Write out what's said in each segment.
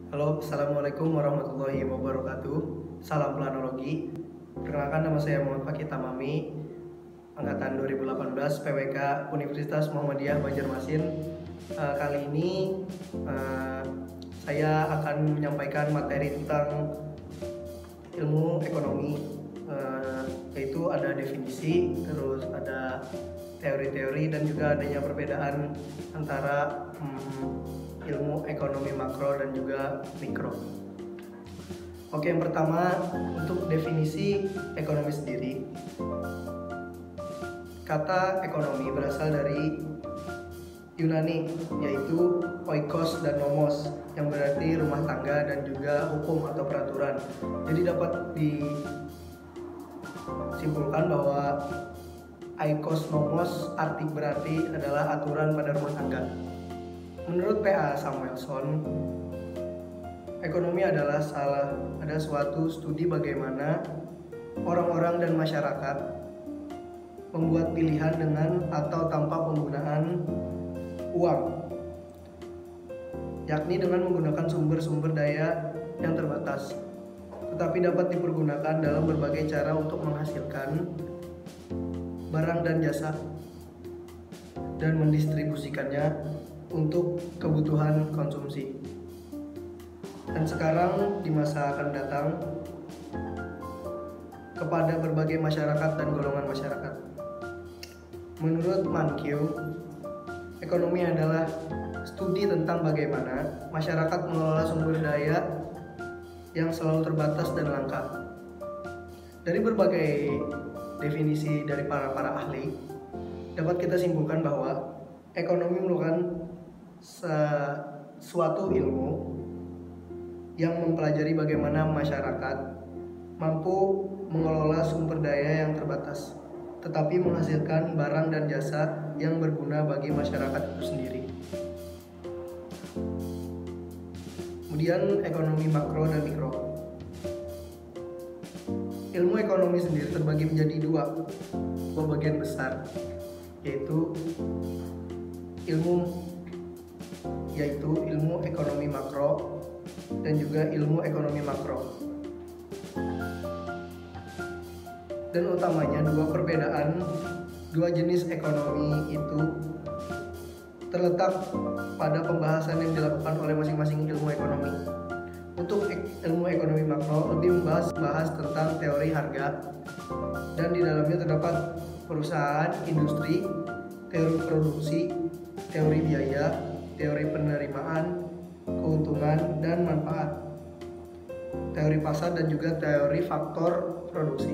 Halo, Assalamualaikum warahmatullahi wabarakatuh. Salam planologi. Perkenalkan, nama saya Muhammad Fakih Tamami, angkatan 2018 PWK Universitas Muhammadiyah Banjarmasin. Kali ini saya akan menyampaikan materi tentang ilmu ekonomi, yaitu ada definisi, terus ada teori-teori, dan juga adanya perbedaan antara ilmu ekonomi makro dan juga mikro. Oke, yang pertama untuk definisi ekonomi sendiri. Kata ekonomi berasal dari Yunani, yaitu oikos dan nomos, yang berarti rumah tangga dan juga hukum atau peraturan. Jadi dapat disimpulkan bahwa oikos nomos berarti adalah aturan pada rumah tangga. Menurut P.A. Samuelson, ekonomi adalah suatu studi bagaimana orang-orang dan masyarakat membuat pilihan dengan atau tanpa penggunaan uang, yakni dengan menggunakan sumber-sumber daya yang terbatas, tetapi dapat dipergunakan dalam berbagai cara untuk menghasilkan barang dan jasa dan mendistribusikannya untuk kebutuhan konsumsi. Dan sekarang di masa akan datang kepada berbagai masyarakat dan golongan masyarakat. Menurut Mankiw, ekonomi adalah studi tentang bagaimana masyarakat mengelola sumber daya yang selalu terbatas dan langka. Dari berbagai definisi dari para ahli, dapat kita simpulkan bahwa ekonomi merupakan suatu ilmu yang mempelajari bagaimana masyarakat mampu mengelola sumber daya yang terbatas, tetapi menghasilkan barang dan jasa yang berguna bagi masyarakat itu sendiri. Kemudian ekonomi makro dan mikro. Ilmu ekonomi sendiri terbagi menjadi dua bagian besar, yaitu ilmu ekonomi makro dan juga ilmu ekonomi makro. Dan utamanya dua jenis ekonomi itu terletak pada pembahasan yang dilakukan oleh masing-masing ilmu ekonomi. Untuk ilmu ekonomi makro lebih membahas tentang teori harga, dan di dalamnya terdapat perusahaan, industri, teori produksi, teori biaya, teori penerimaan, keuntungan dan manfaat, teori pasar, dan juga teori faktor produksi.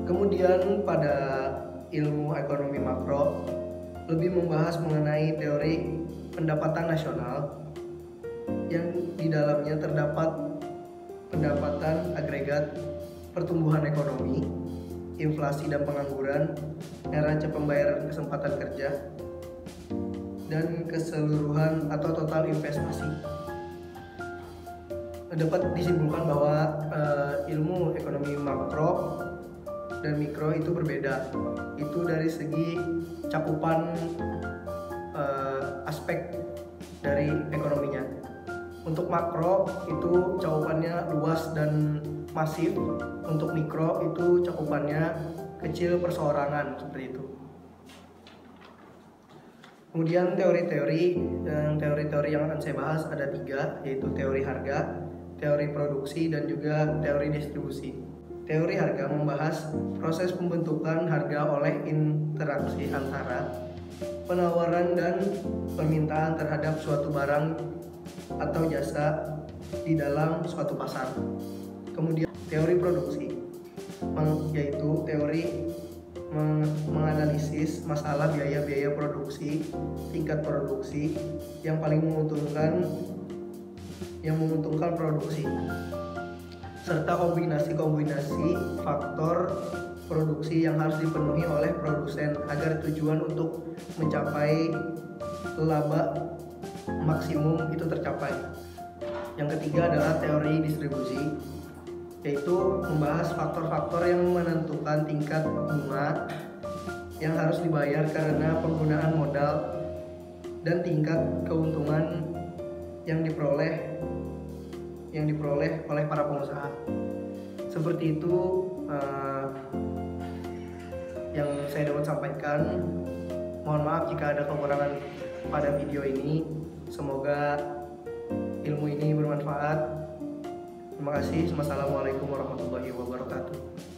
Kemudian pada ilmu ekonomi makro lebih membahas mengenai teori pendapatan nasional, yang di dalamnya terdapat pendapatan agregat, pertumbuhan ekonomi, inflasi dan pengangguran, neraca pembayaran kesempatan kerja, dan keseluruhan atau total investasi. Dapat disimpulkan bahwa ilmu ekonomi makro dan mikro itu berbeda. Itu dari segi cakupan aspek dari ekonominya. Untuk makro itu cakupannya luas dan masif, untuk mikro itu cakupannya kecil perseorangan, seperti itu. Kemudian teori-teori yang akan saya bahas ada 3, yaitu teori harga, teori produksi, dan juga teori distribusi. Teori harga membahas proses pembentukan harga oleh interaksi antara penawaran dan permintaan terhadap suatu barang atau jasa di dalam suatu pasar. Kemudian teori produksi, yaitu teori menganalisis masalah biaya produksi, tingkat produksi yang paling menguntungkan produksi, serta kombinasi faktor produksi yang harus dipenuhi oleh produsen agar tujuan untuk mencapai laba maksimum itu tercapai. Yang ketiga adalah teori distribusi, yaitu membahas faktor-faktor yang menentukan tingkat bunga yang harus dibayar karena penggunaan modal dan tingkat keuntungan yang diperoleh oleh para pengusaha. Seperti itu yang saya dapat sampaikan. Mohon maaf jika ada kekurangan pada video ini. Semoga ilmu ini bermanfaat. Terima kasih. Wassalamualaikum warahmatullahi wabarakatuh.